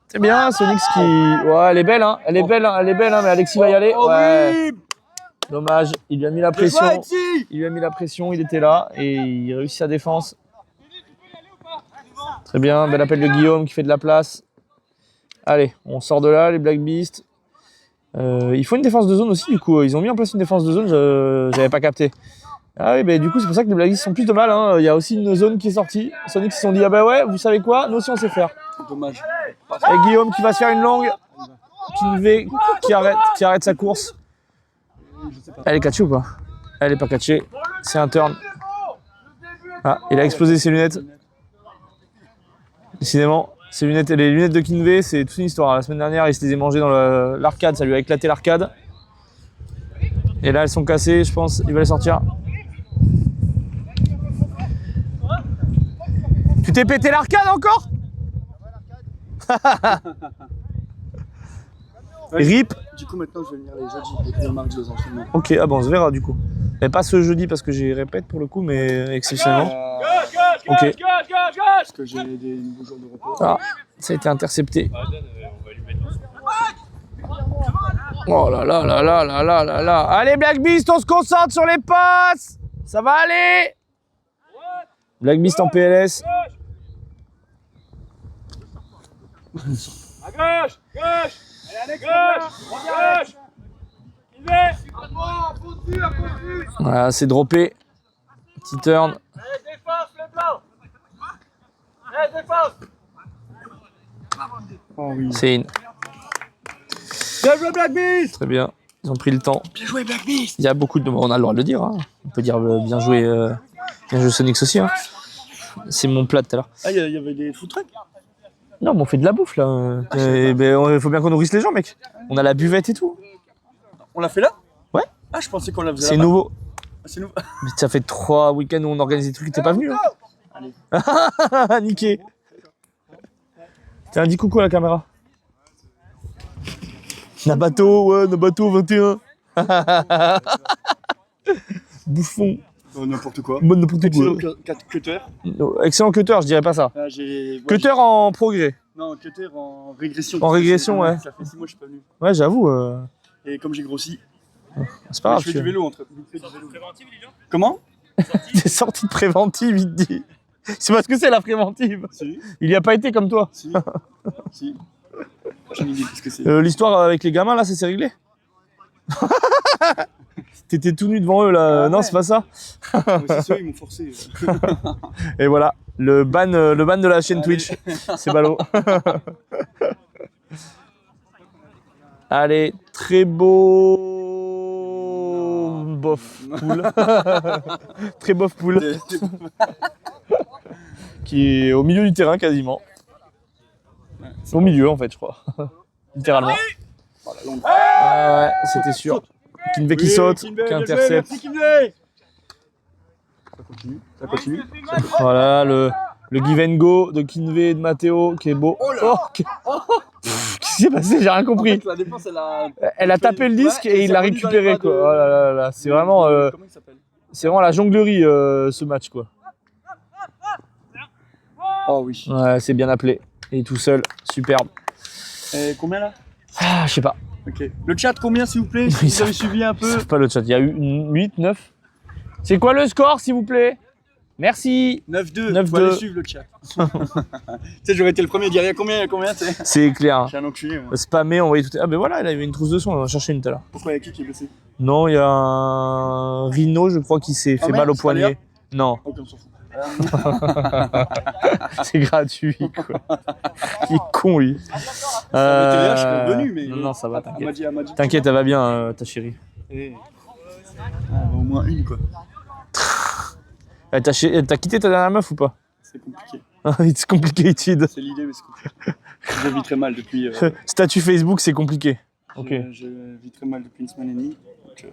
C'est bien, Sonic qui... Ouais, elle est belle, hein. Elle est belle, hein, mais Alexis va y aller. Ouais. Dommage, il lui a mis la pression. Il était là et il réussit sa défense. Très bien, bel appel de Guillaume qui fait de la place. Allez, on sort de là, les Blackbeast. Il faut une défense de zone aussi, du coup. Ils ont mis en place une défense de zone, j'avais pas capté. Ah oui, bah, du coup, c'est pour ça que les Blackbeast sont plus de mal. Hein. Il y a aussi une zone qui est sortie. Sonic se sont dit, ah bah ouais, vous savez quoi, nous aussi on sait faire. Dommage. Et Guillaume qui va se faire une longue. Kinvey qui arrête sa course. Elle est catchée ou pas? Elle est pas catchée. C'est un turn. Ah, il a explosé ses lunettes. Décidément, les lunettes de Kinvey, c'est toute une histoire. La semaine dernière, il se les a mangées dans l'arcade, ça lui a éclaté l'arcade. Et là, elles sont cassées, je pense. Il va les sortir. Tu t'es pété l'arcade encore? RIP. Du coup, maintenant, je vais venir les jeudis et les mardis aux entraînements. Ok, ah bon, on se verra du coup. Mais pas ce jeudi parce que j'y répète pour le coup, mais exceptionnellement. Ok. Parce que j'ai des nouveaux jours de repos. Ah, ça a été intercepté. Oh là là là là là là là là. Allez Black Beast, on se concentre sur les passes. Ça va aller. Black Beast en PLS. À gauche, gauche. Gauche, Voilà, c'est droppé. Petit turn. défense, le blanc. Défense. Oh oui. C'est in. Bien joué, Black Beast. Très bien. Ils ont pris le temps. Bien joué, Black Beast. Il y a beaucoup de... On a le droit de le dire. Hein. On peut dire bien joué Sonics aussi. Hein. C'est mon plat de tout à l'heure. Ah, il y avait des food trucks. Non, mais on fait de la bouffe là. Il faut bien qu'on nourrisse les gens, mec. On a la buvette et tout. On l'a fait là? Ouais. Ah, je pensais qu'on la faisait C'est là-bas. nouveau. Ah, c'est nouveau. Mais ça fait 3 week-ends où on organise des trucs. T'es pas venu, hein? Allez. Niqué. Tiens, dis coucou à la caméra. Nabato, ouais, Nabato 21. Bouffon. N'importe quoi. Bonne n'importe Excellent quoi. cutter. Excellent cutter, je dirais pas ça. Ah, j'ai... ouais, Cutter en progrès. Non, cutter en régression. En régression, ouais. Ça fait 6 mois que je suis pas venu. Ouais, j'avoue. Et comme j'ai grossi, C'est pas grave. je fais du vélo entre. Comment? T'es sorti de préventive, il te dit. C'est parce que c'est la préventive. Si. Il y a pas été comme toi. Si. Si. J'ai une idée de ce que c'est. L'histoire avec les gamins, là, ça s'est réglé. T'étais tout nu devant eux, là. Ah Non, ouais. c'est pas ça. C'est ceux, ils m'ont forcé. Et voilà, le ban de la chaîne Allez. Twitch. C'est ballot. Allez, très beau bof poule. Très bof poule. Qui est au milieu du terrain quasiment. Au milieu en fait, je crois. Littéralement. Ah ouais, c'était sûr. Kinvey qui saute, qui intercepte. Ça continue. Ça continue. Voilà, le give and go de Kinvey et de Matteo qui est beau. Oh là. Oh, qu'est-ce qui s'est passé? J'ai rien compris. La défense, Elle a tapé le disque et il l'a récupéré quoi. Oh là là là, c'est vraiment, Comment il s'appelle? c'est vraiment la jonglerie ce match quoi. Oh oui. Ouais, c'est bien appelé. Et tout seul, superbe. Et combien là? Ah, je sais pas. Ok. Le chat, combien s'il vous plaît? Si vous avez suivi un peu. C'est pas le chat. Il y a eu 8, 9. C'est quoi le score s'il vous plaît? Merci. 9-2. 9-2. Faut aller suivre le chat. Tu sais, j'aurais été le premier à dire il y a combien, tu sais. C'est clair. Hein. J'ai un enculé, moi. Spammer, envoyer tout. Ah ben voilà, il avait une trousse de son. On en a cherché une tout à l'heure. Pourquoi il y a qui est blessé? Non, il y a un Rhino, je crois, qui s'est fait merde, mal au c'est pas Léa poignet. Non, Ok, on s'en fout. c'est gratuit quoi. Il est con lui. Téléa, je serais venu, mais. Non, ça va, Elle t'inquiète. m'a dit. T'inquiète, elle va bien, ta chérie. Eh. Ah, au moins une, quoi. Elle t'a quitté ta dernière meuf ou pas? C'est compliqué. It's complicated. C'est l'idée, mais c'est compliqué. Je vis très mal depuis. Statut Facebook, c'est compliqué. Ok. Je vis très mal depuis une semaine et demie. Donc,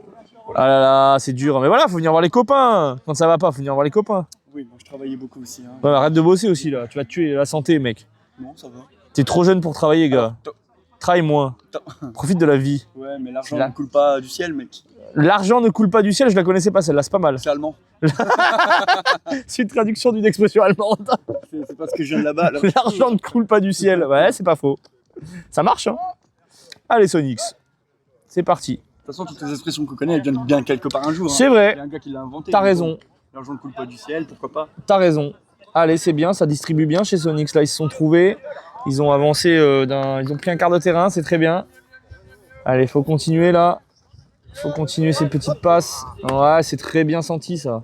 Ah là là, c'est dur. Mais voilà, faut venir voir les copains. Quand ça va pas, faut venir voir les copains. oui, moi je travaillais beaucoup aussi. Hein. Ouais, arrête de bosser aussi là. Tu vas te tuer la santé, mec. Non, ça va. T'es trop jeune pour travailler, gars. Travaille moins. Profite de la vie. Ouais, mais l'argent Là. ne coule pas du ciel, mec. L'argent ne coule pas du ciel, je la connaissais pas celle-là, c'est pas mal. C'est allemand. C'est une traduction d'une expression allemande. C'est parce que je viens de là-bas. Là. L'argent ne coule pas du ciel. Ouais, c'est pas faux. Ça marche, hein. Allez, Sonics. C'est parti. De toute façon, toutes les expressions qu'on connaît, elles viennent bien quelque part un jour. Hein. C'est Il y vrai. a un gars qui l'a inventé. T'as mais raison. bon, l'argent ne coule pas du ciel, pourquoi pas. T'as raison. Allez, c'est bien, ça distribue bien chez Sonics. Là, ils se sont trouvés. Ils ont avancé ils ont pris un quart de terrain, c'est très bien. Allez, faut continuer là. Faut continuer ces petites passes. Ouais, c'est très bien senti ça.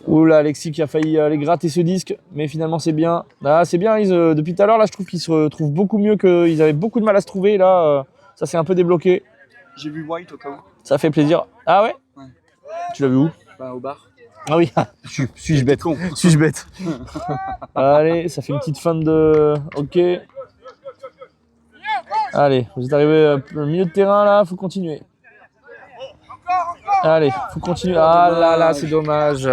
Oula, Alexis qui a failli aller gratter ce disque, mais finalement c'est bien. Ah, c'est bien, depuis tout à l'heure, là, je trouve qu'ils se retrouvent beaucoup mieux qu'ils avaient beaucoup de mal à se trouver. Là, ça s'est un peu débloqué. J'ai vu White au cas où. Ça fait plaisir. Ah ouais, Ouais. Tu l'as vu où? Bah, au bar. Ah oui, suis-je bête? Con. Suis-je bête? Allez, ça fait une petite fin de... Ok. Allez, vous êtes arrivé au milieu de terrain là, faut continuer. Allez, faut continuer. Ah là là, c'est dommage.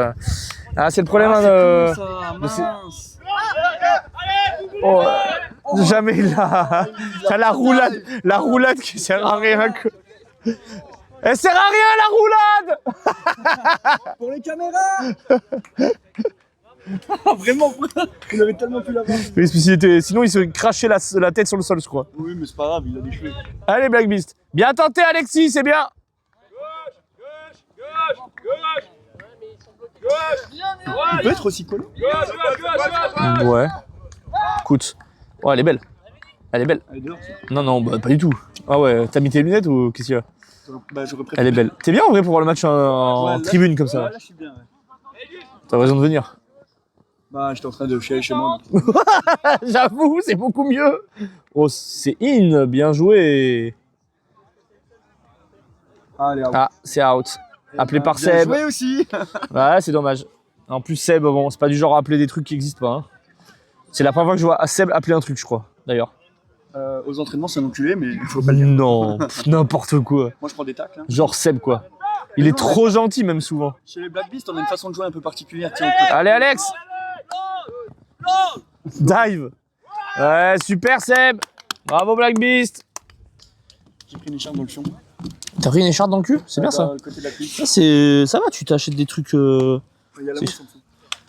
Ah, c'est le problème de ces- Oh, jamais là. T'as la roulade qui sert à rien. Elle sert à rien la roulade. Pour les caméras. Vraiment, il avait tellement pu l'avoir. Mais sinon il se crachait la tête sur le sol, je crois. Oui, mais c'est pas grave, il a des cheveux. Allez, Black Beast. Bien tenté, Alexis, c'est bien. Il peut être aussi collant. Ouais. Écoute. Oh, elle est belle. Elle est belle. Elle est dehors, ça. Non, non, bah, pas du tout. Ah ouais, t'as mis tes lunettes ou qu'est-ce qu'il y a? Bah, j'aurais préféré. Elle est belle. T'es bien en vrai pour voir le match en Ouais, là, tribune comme ça. Ouais, là, je suis bien. Ouais. T'as raison de venir. Bah, j'étais en train de chialer chez moi. J'avoue, c'est beaucoup mieux. Oh, c'est in, bien joué. Allez, out. Ah, c'est out. Appelé par Bien Seb. joué aussi. Ouais, c'est dommage. En plus, Seb, bon, c'est pas du genre à appeler des trucs qui existent pas. Hein. C'est la première fois que je vois Seb appeler un truc, je crois, d'ailleurs. Aux entraînements, c'est un enculé, mais il faut pas le dire. Non, n'importe quoi. Moi, je prends des tacles. Hein. Genre Seb, quoi. Il est trop gentil, même souvent. Chez les Black Beast, on a une façon de jouer un peu particulière. Tiens, Allez, Alex. Dive. Ouais, super, Seb. Bravo, Black Beast. J'ai pris une écharpe dans le fion. T'as pris une écharpe dans le cul? C'est bien ça. Le côté de la cuisse. Ça va, tu t'achètes des trucs. Il y a la c'est- mousse en dessous.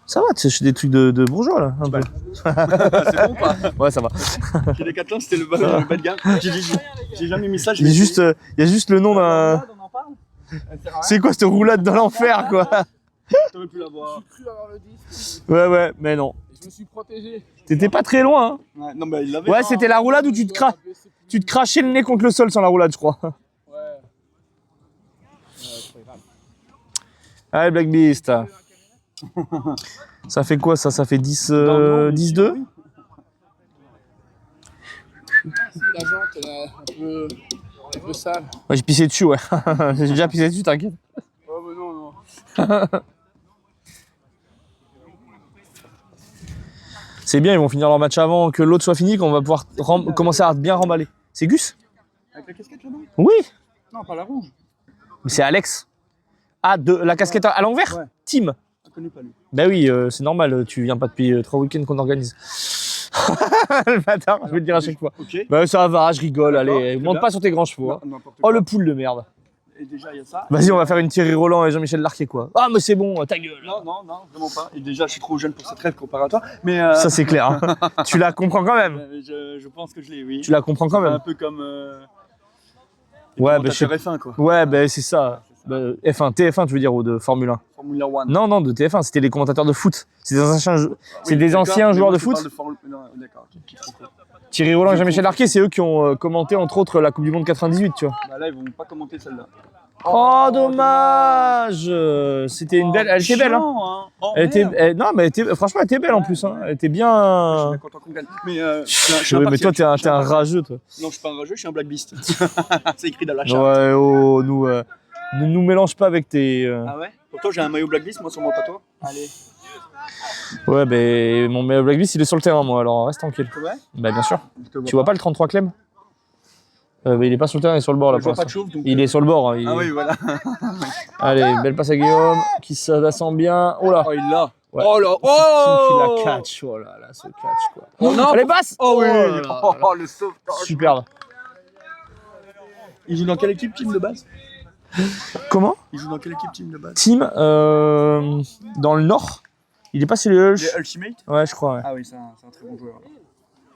Ça va, tu achètes des trucs de bourgeois là. Un peu. C'est bon ou pas? Ouais, ça va. Chez Decathlon, c'était le bas de gamme. J'ai jamais mis ça. Il y a juste le nom d'un. On en parle? C'est quoi cette roulade dans l'enfer, quoi? T'aurais pu l'avoir. J'ai cru avoir le disque. Ouais, mais non. Je me suis protégé. T'étais pas très loin, hein. Ouais, non, bah, il l'avait. Ouais, c'était la roulade où tu te crachais le nez contre le sol sans la roulade, je crois. Ouais. C'est pas grave. Allez, Black Beast. Ça fait quoi ça? Ça fait 10, Non, non, 10-2? oui. Si la jante elle est un peu sale. Ouais, j'ai pissé dessus, ouais. J'ai déjà pissé dessus, t'inquiète. Oh bah non. C'est bien, ils vont finir leur match avant que l'autre soit fini, qu'on va pouvoir commencer à bien remballer. C'est Gus? Avec la casquette là-bas? Oui. Non, pas la rouge. Mais c'est Alex. Ah, la casquette à l'envers? Ouais. Team. Je connais pas lui. Ben oui, c'est normal, tu viens pas depuis 3 week-ends qu'on organise. Le bâtard, je vais le dire à chaque fois. Ok. Bah ça va, je rigole, D'accord, allez, très monte bien. pas sur tes grands chevaux. Hein. N'importe Oh quoi. le poule de merde. Et déjà, il y a ça. Vas-y, on va faire une Thierry Roland et Jean-Michel Larquet quoi. Ah mais c'est bon, ta gueule. Non, vraiment pas. Et déjà, je suis trop jeune pour cette rêve comparatoire. Mais Ça c'est clair. Hein. Tu la comprends quand même. je pense que je l'ai, oui. Tu la comprends quand Un même. peu comme. Ouais, bah je sais. F1 quoi. Ouais, ben c'est ça. Bah, F1, TF1 tu veux dire ou de Formule 1? Formula One. Non, de TF1, c'était les commentateurs de foot. C'est des anciens joueurs de foot. Non, d'accord, ok. Qui trop cool. Thierry Roland et Jean-Michel Larquet, c'est eux qui ont commenté entre autres la Coupe du Monde 98, tu vois. Bah là, ils vont pas commenter celle-là. Oh dommage. C'était une belle, elle était belle hein. Chiant, Oh, Elle était, merde. non mais franchement elle était belle en plus hein. Elle était Je bien. suis content qu'on gagne. Mais je suis Ouais, mais impartial, toi t'es un impartial. rageux toi. Non, je suis pas un rageux, je suis un Black Beast. C'est écrit dans la charte. Ouais oh nous ne nous mélange pas avec tes. Ah ouais? Pourtant, j'ai un maillot Black Beast, moi sur mon patois. Allez. Ouais ben mon Black Beast il est sur le terrain moi alors reste tranquille. C'est vrai? Bah bien sûr. Je te Tu vois pas le 33 Clem? Mais il est pas sur le terrain, il est sur le bord là Je pour vois pas de l'instant. chauve donc. Il est sur le bord. Hein, Ah oui, voilà. Allez belle passe à Guillaume qui se la sent bien. Oh là. Oh, il l'a. Ouais. Oh là. Qui Oh! la catch. Oh là là ce catch quoi. Oh non! Allez passe. Oh oui! là là. Oh, le sauvetage! Superbe. Il joue dans quelle équipe, team de base? Comment? Il joue dans quelle équipe, team de base? Team dans le nord. Il est pas chez les Hulk. Les Ultimate? Ouais, je crois. Ouais. Ah oui, c'est un très bon joueur.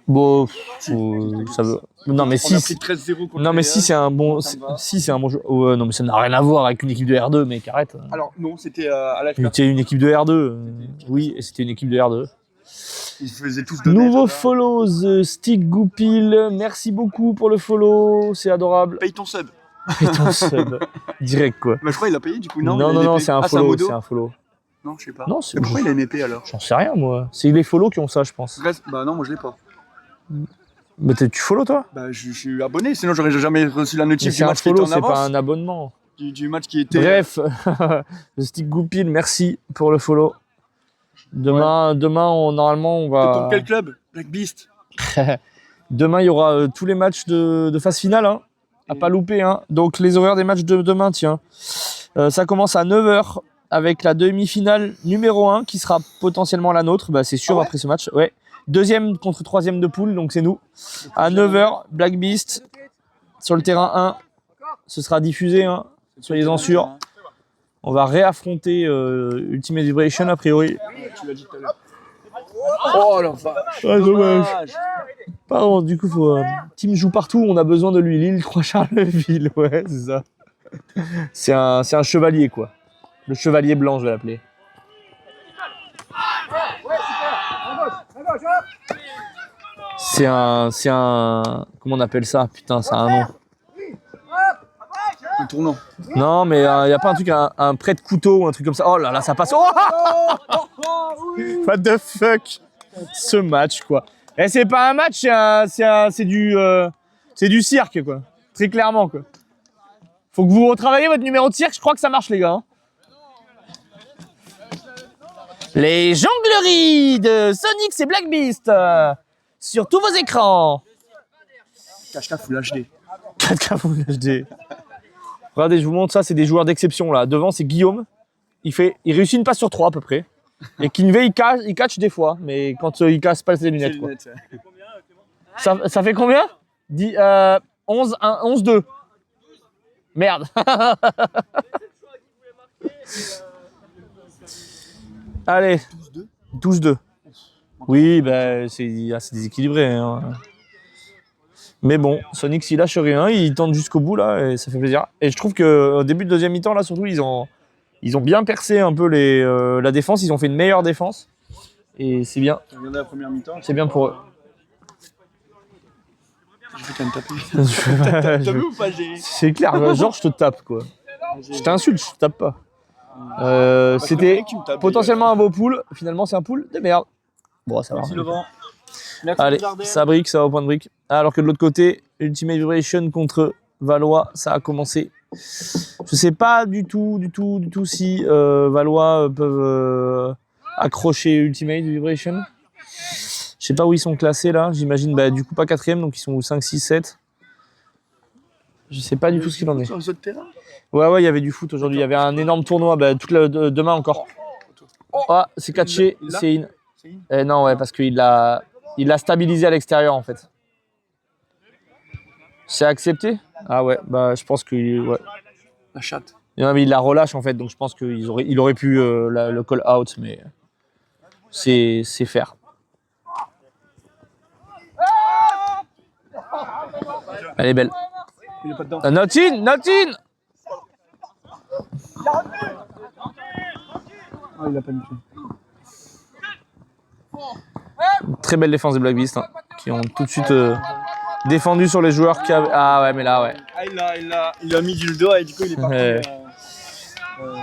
Bon, ça veut. Non mais On a si. pris 13-0 contre Non mais les si Real. c'est un bon. Ça me va. Si c'est un bon jeu. Ouais, non mais ça n'a rien à voir avec une équipe de R2, mec. Arrête. Alors, non, c'était à la C'était une équipe de R2. Oui, et c'était une équipe de R2. Ils se faisaient tous donner. Nouveau follow, Stick Goupil. Merci beaucoup pour le follow. C'est adorable. Paye ton sub. Et ton sub. Direct quoi. Mais je crois qu'il a payé du coup, non? Non, il a non, une épée. c'est un Ah, follow. modo C'est un follow. Non, je sais pas. Non, c'est Mais pourquoi il a une épée alors? J'en sais rien moi. C'est les follow qui ont ça, je pense. Bah non, moi je l'ai pas. Mais tu follow toi? Bah je suis abonné, sinon j'aurais jamais reçu la Mais notif c'est du un match qui était follow, en c'est pas avance. un abonnement. Du match qui était. Bref, le Stick Goupil, merci pour le follow. Demain, normalement, on T'es va. pour quel club? Black Beast. Demain, il y aura tous les matchs de phase finale, hein, à pas louper. Hein. Donc, les horaires des matchs de demain, tiens. Ça commence à 9h avec la demi-finale numéro 1 qui sera potentiellement la nôtre. Bah, c'est sûr après ce match. Ouais. Deuxième contre troisième de poule, donc c'est nous. À 9h, Black Beast sur le terrain 1. Ce sera diffusé, hein. Soyez-en sûrs. On va réaffronter Ultimate Vibration a priori. Tu l'as dit tout à l'heure. Oh la vache. Ouais, dommage. Pardon, du coup, Team joue partout, on a besoin de lui. Lille 3 Charleville, ouais, c'est ça. C'est un chevalier, quoi. Le chevalier blanc, je vais l'appeler. C'est un... Comment on appelle ça? Putain, ça a un nom. Un tournant. Non, mais il n'y a pas un truc, un prêt de couteau ou un truc comme ça. Oh là là, ça passe. Oh What the fuck? Ce match, quoi. Et c'est pas un match, c'est du cirque, quoi. Très clairement, quoi. Faut que vous retravaillez votre numéro de cirque. Je crois que ça marche, les gars. Hein. Les jongleries de Sonic et Black Beast sur tous vos écrans. 4K Full HD. 4K Full HD. Regardez, je vous montre ça, c'est des joueurs d'exception là. Devant, c'est Guillaume. Il réussit une passe sur 3 à peu près. Et Kinvey, il catch des fois, mais quand il casse pas ses lunettes. Quoi. Ça fait combien 11-2. Merde. Allez. 12-2. Oui, bah, c'est assez déséquilibré. Hein. Mais bon, Sonic s'il lâche rien, il tente jusqu'au bout là et ça fait plaisir. Et je trouve qu'au début de deuxième mi-temps là, surtout, ils ont bien percé un peu la défense. Ils ont fait une meilleure défense et c'est bien. Tu as regardé la première mi-temps? C'est bien pour eux. Je vais quand même taper. T'as vu ou pas? C'est clair, genre je te tape quoi. Je t'insulte, je te tape pas. C'était potentiellement un beau pool. Finalement, c'est un pool de merde. Bon, ça va. Merci Laurent. Allez, ça brique, ça va au point de brique. Alors que de l'autre côté, Ultimate Vibration contre Valois, ça a commencé. Je sais pas du tout si Valois peuvent accrocher Ultimate Vibration. Je sais pas où ils sont classés là. J'imagine du coup pas 4ème, donc ils sont 5, 6, 7. Je sais pas du tout ce qu'il en est. Sur le terrain? Ouais, il y avait du foot aujourd'hui. Il y avait un énorme tournoi, demain encore. Ah, c'est catché, c'est in. Non, ouais, parce qu'il l'a stabilisé à l'extérieur en fait. C'est accepté? Ah ouais, bah je pense que ouais. La chatte. Non, mais il la relâche en fait, donc je pense qu'il aurait pu le call out, mais c'est faire. Elle est belle. Il est pas dedans. Not in! Ah, il a paniqué. Très belle défense des Black Beast, hein, qui ont tout de suite défendu sur les joueurs qui avaient... Ah ouais, mais là, ouais. Ah, il a mis du doigt et du coup, il est parti. Ouais.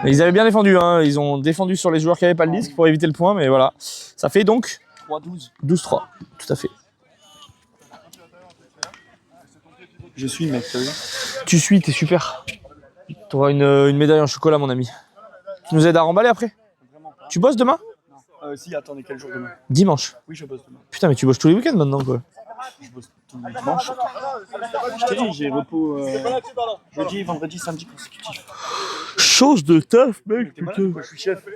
Ils avaient bien défendu, hein. Ils ont défendu sur les joueurs qui n'avaient pas le disque pour éviter le point, mais voilà. Ça fait donc 3-12. 12-3, tout à fait. Je suis mec, t'as vu? Tu suis, t'es super. T'auras une médaille en chocolat, mon ami. Tu nous aides à remballer après? Tu bosses demain? Si, attendez, quel jour demain? Dimanche. Oui, je bosse demain. Putain, mais tu bosses tous les week-ends maintenant, quoi. Je bosse tous les dimanches. Je t'ai dit, j'ai repos jeudi, vendredi, samedi consécutif. Chose de taf, mec, T'es malade, quoi, je suis chef.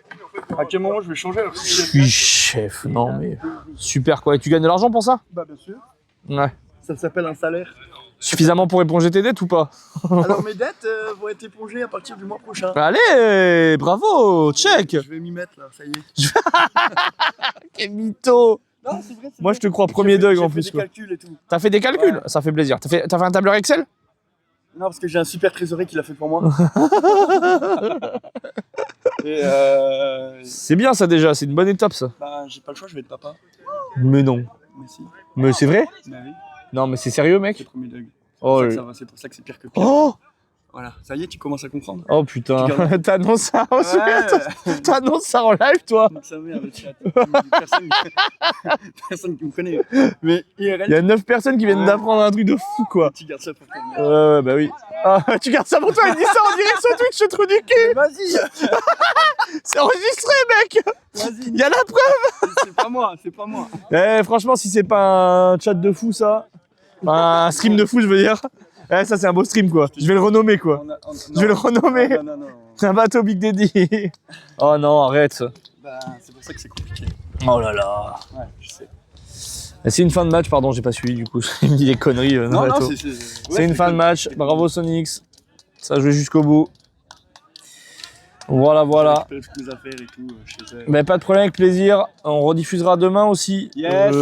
À quel moment je vais changer alors que je suis Je chef? suis chef, non mais... Super, quoi. Et tu gagnes de l'argent pour ça? Bah, bien sûr. Ouais. Ça s'appelle un salaire. Suffisamment pour éponger tes dettes ou pas? Alors, mes dettes vont être épongées à partir du mois prochain. Allez, bravo, check. Je vais m'y mettre là, ça y est. Quel mytho. Non, c'est vrai. Moi, je te crois premier deuil en plus. J'ai fait Quoi. des calculs et tout. T'as fait des calculs? Ouais. Ça fait plaisir. T'as fait un tableur Excel? Non, parce que j'ai un super trésorier qui l'a fait pour moi. Et C'est bien ça déjà, c'est une bonne étape ça. bah, j'ai pas le choix, je vais être papa. Mais non. Mais si. Mais c'est vrai? Bah oui, Non, mais c'est sérieux, c'est mec? premier degré. Oh, C'est pour ça que c'est pire que pire. oh, Voilà, ça y est, tu commences à comprendre. oh putain, Tu t'annonces ça aussi? Ouais. T'annonces ça en live, toi? Donc sa mère, le chat. Personne qui me connaît. Mais IRL, Il y a 9 personnes qui viennent Ouais. d'apprendre un truc de fou, quoi. tu gardes ça pour toi. Ouais, bah oui. Ah, tu gardes ça pour toi, il dit ça en direct sur Twitch, ce trou du cul. Vas-y, C'est enregistré, mec. vas-y. Il y a la preuve. C'est pas moi, c'est pas moi. Eh, franchement, si c'est pas un chat de fou, ça, un stream de fou, je veux dire, Eh, ça c'est un beau stream quoi. Je vais le renommer quoi. Je vais le renommer. Non. C'est un bateau Big Daddy. Oh non, arrête. Bah, c'est pour ça que c'est compliqué. Oh là là. Ouais, je sais. C'est une fin de match, pardon, j'ai pas suivi du coup. Il me dit des conneries. dans le bateau. C'est une fin de match. Bravo Sonix. Ça a joué jusqu'au bout. Voilà. J'ai récupéré toutes mes affaires et tout chez elle. Mais pas de problème, avec plaisir. On rediffusera demain aussi. Yes.